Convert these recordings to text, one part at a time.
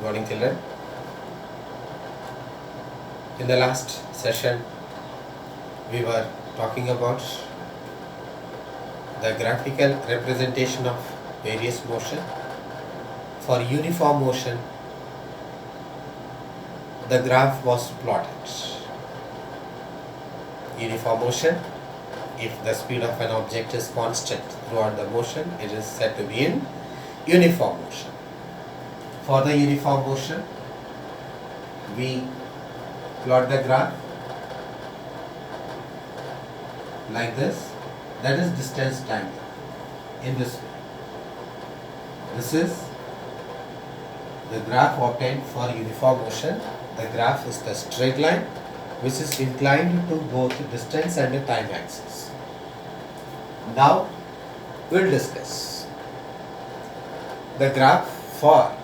Good morning, children. In the last session, we were talking about the graphical representation of various motion. For uniform motion, the graph was plotted. Uniform motion, if the speed of an object is constant throughout the motion, it is said to be in uniform motion. For the uniform motion, we plot the graph like this, that is distance diameter in this way. This is the graph obtained for uniform motion. The graph is the straight line which is inclined to both distance and the time axis. Now we will discuss the graph for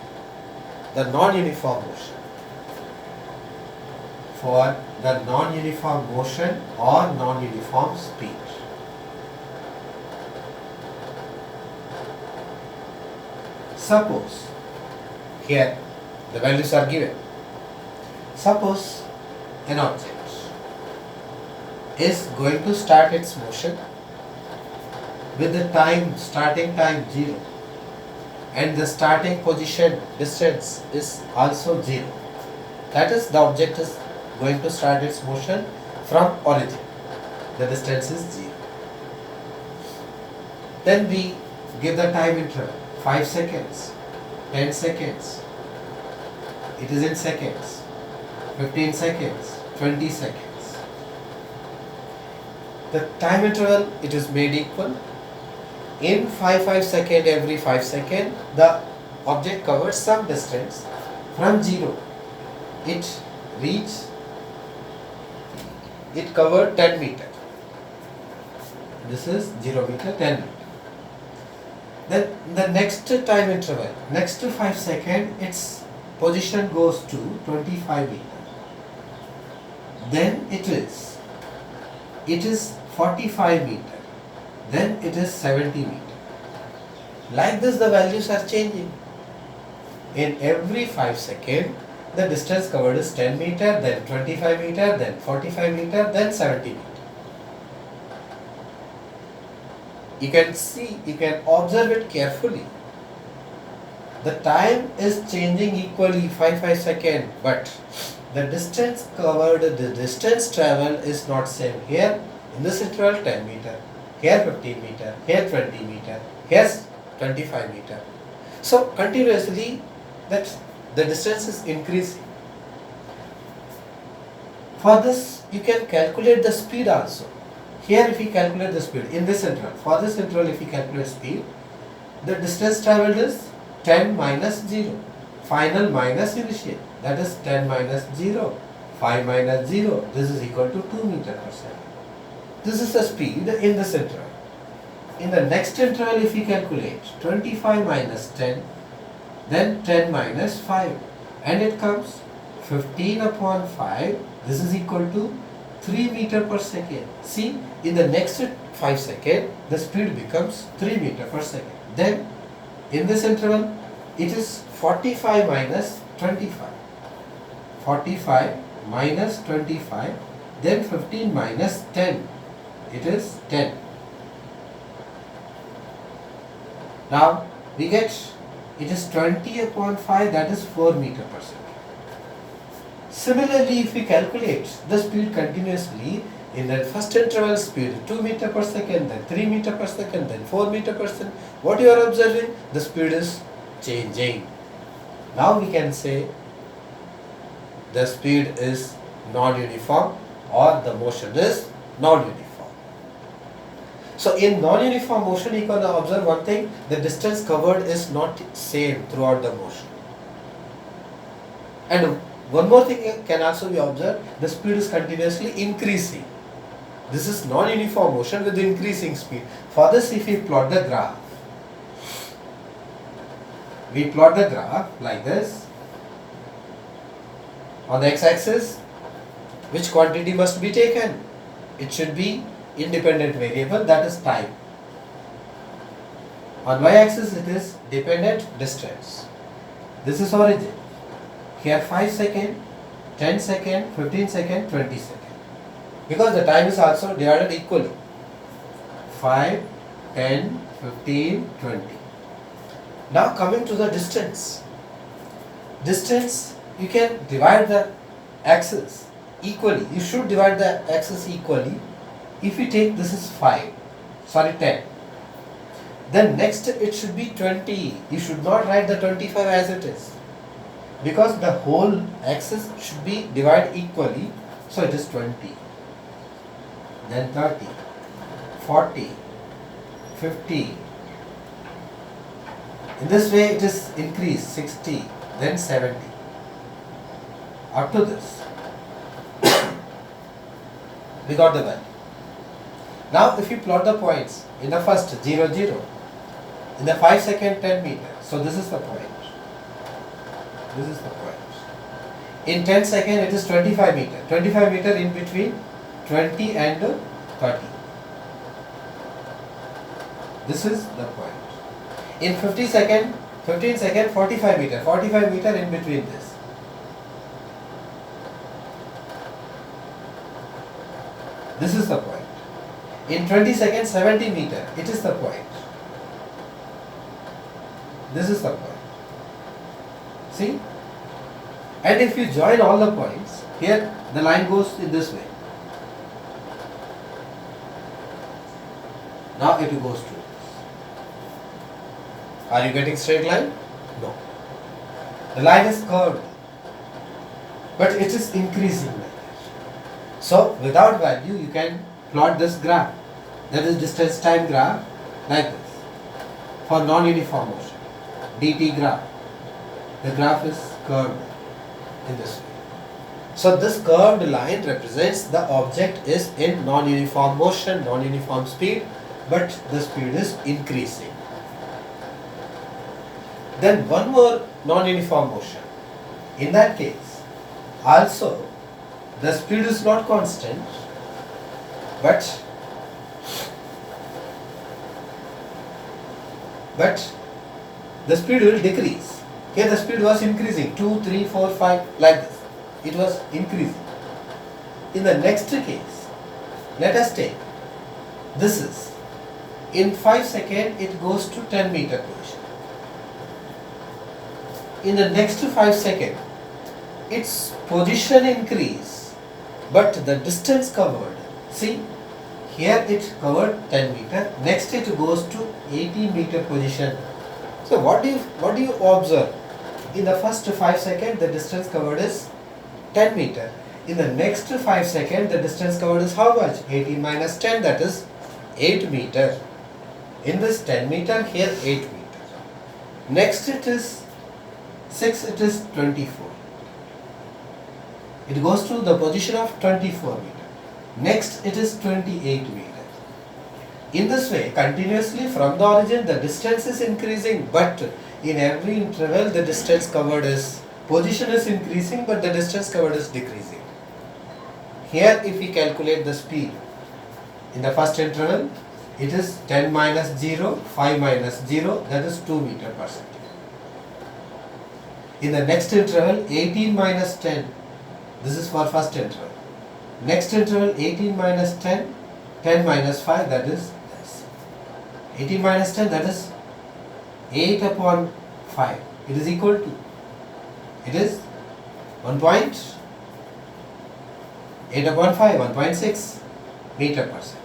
the non-uniform motion. For the non-uniform motion or non-uniform speed. Suppose here the values are given. Suppose an object is going to start its motion with the starting time 0 and the starting position distance is also 0. That is, the object is going to start its motion from origin. The distance is 0. Then we give the time interval 5 seconds, 10 seconds, it is in seconds, 15 seconds, 20 seconds. The time interval, it is made equal. In 5 second, every 5 second, the object covers some distance from 0. It covered 10 meter. This is 0 meter, 10 meter. Then the next time interval, next to 5 second, its position goes to 25 meter. Then it is 45 meter. Then it is 70 meter. Like this, the values are changing. In every 5 second, the distance covered is 10 meter, then 25 meter, then 45 meter, then 70 meter. You can see, you can observe it carefully. The time is changing equally 5 second, but the distance covered, the distance traveled is not same. Here in this interval 10 meter, here 15 meter, here 20 meter, here 25 meter. So continuously that the distance is increasing. For this you can calculate the speed also. Here if we calculate the speed in this interval, for this interval if we calculate speed, the distance travelled is 10 minus 0, final minus initial, that is 10 minus 0, 5 minus 0, this is equal to 2 meter per second. This is the speed in this interval. In the next interval if we calculate 25 minus 10, then 10 minus 5, and it comes 15 upon 5, this is equal to 3 meter per second. See, in the next 5 seconds, the speed becomes 3 meter per second. Then, in this interval, it is 45 minus 25. 45 minus 25, then 15 minus 10. It is 10. Now, we get, it is 20 upon 5, that is 4 meter per second. Similarly, if we calculate the speed continuously, in the first interval speed 2 meter per second, then 3 meter per second, then 4 meter per second, what you are observing? The speed is changing. Now we can say the speed is non-uniform or the motion is non-uniform. So in non-uniform motion you can observe one thing, the distance covered is not same throughout the motion. And one more thing can also be observed, the speed is continuously increasing. This is non-uniform motion with increasing speed. For this, if we plot the graph, we plot the graph like this. On the x-axis, which quantity must be taken? It should be independent variable, that is time. On y-axis it is dependent distance. This is origin. Here 5 second, 10 second, 15 second, 20 second. Because the time is also divided equally. 5, 10, 15, 20. Now coming to the distance. Distance, you can divide the axis equally. You should divide the axis equally. If you take this is 10. Then next it should be 20. You should not write the 25 as it is. Because the whole axis should be divided equally. So it is 20. Then 30, 40, 50. In this way it is increased 60, then 70. Up to this. We got the value. Now if you plot the points in the first 0, 0, in the 5 second 10 meter, so this is the point. This is the point. In 10 second it is 25 meter. 25 meter in between 20 and 30. This is the point. In 15 second 45 meter. 45 meter in between this. This is the point. In 20 seconds 70 meter. It is the point. This is the point. See? And if you join all the points, here the line goes in this way. Now it goes to this. Are you getting straight line? No. The line is curved, but it is increasing like that. So without value you can plot this graph, that is distance time graph, like this for non-uniform motion. dt graph. The graph is curved in this way. So this curved line represents the object is in non-uniform motion, non-uniform speed, but the speed is increasing. Then one more non-uniform motion. In that case, also the speed is not constant, but the speed will decrease. Here the speed was increasing 2, 3, 4, 5 like this. It was increasing. In the next case, let us take this is in 5 seconds it goes to 10 meter position. In the next 5 seconds its position increase, but the distance covered, see here it covered 10 meter, next it goes to 80 meter position. So what do you observe? In the first 5 seconds the distance covered is 10 meter. In the next 5 seconds the distance covered is how much? 18 minus 10, that is 8 meter. In this 10 meter, here 8 meter. Next it is 6, it is 24. It goes to the position of 24 meter. Next it is 28 meter. In this way, continuously from the origin the distance is increasing, but in every interval the distance covered is, position is increasing, but the distance covered is decreasing. Here if we calculate the speed, in the first interval it is 10 minus 0, 5 minus 0, that is 2 meter per second. In the next interval 18 minus 10, this is for first interval. Next interval 18 minus 10, 10 minus 5, that is this. 18 minus 10, that is 8 upon 5. It is equal to, it is 1.8 upon 5, 1.6 meter per second.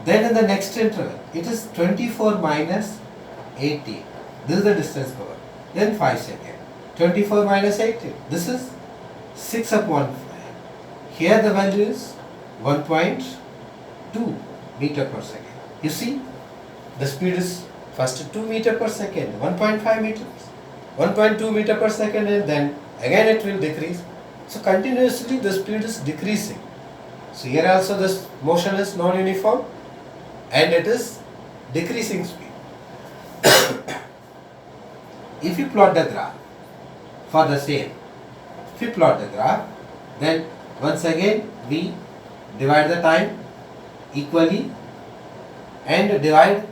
Then in the next interval, it is 24 minus 18. This is the distance covered. Then 5 seconds. 24 minus 18. This is 6 upon 5. Here the value is 1.2 meter per second. You see, the speed is first 2 meter per second, 1.5 meters, 1.2 meter per second, and then again it will decrease. So continuously the speed is decreasing. So here also this motion is non-uniform and it is decreasing speed. If you plot the graph for the same, if you plot the graph, then once again we divide the time equally and divide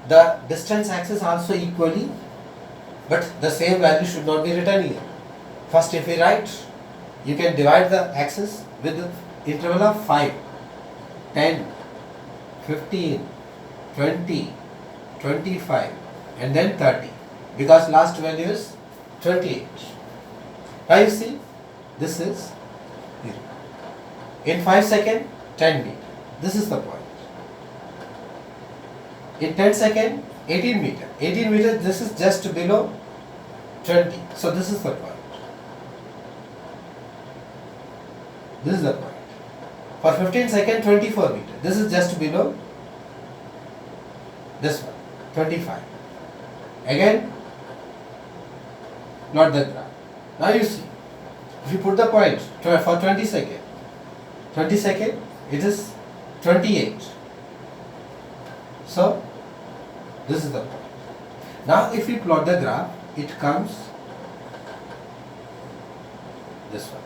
the distance axis also equally, but the same value should not be written here. First if we write, you can divide the axis with the interval of 5, 10, 15, 20, 25 and then 30, because last value is 28. Now you see, this is 0. In 5 seconds, 10 meter. This is the point. In 10 seconds, 18 meter. 18 meter, this is just below 20. So this is the point. This is the point. For 15 seconds, 24 meter. This is just below this one, 25. Again, plot the graph. Now you see, if you put the point for 20 seconds, it is 28. So, this is the point. Now if you plot the graph, it comes this one.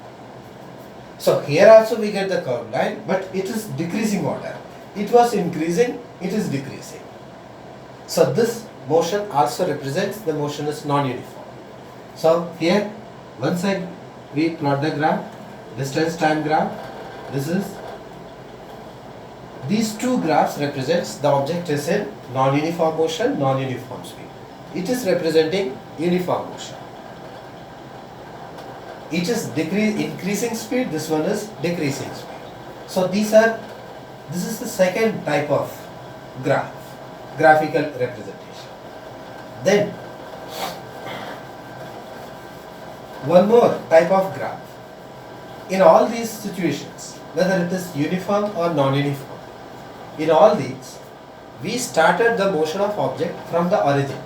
So here also we get the curved line, but it is decreasing order. It was increasing, it is decreasing. So this motion also represents the motion is non-uniform. So here, one side we plot the graph, distance time graph. This is, these two graphs represents the object is in non-uniform motion, non-uniform speed. It is representing uniform motion. It is increasing speed, this one is decreasing speed. So this is the second type of graph, graphical representation. Then one more type of graph. In all these situations, whether it is uniform or non-uniform, in all these, we started the motion of object from the origin.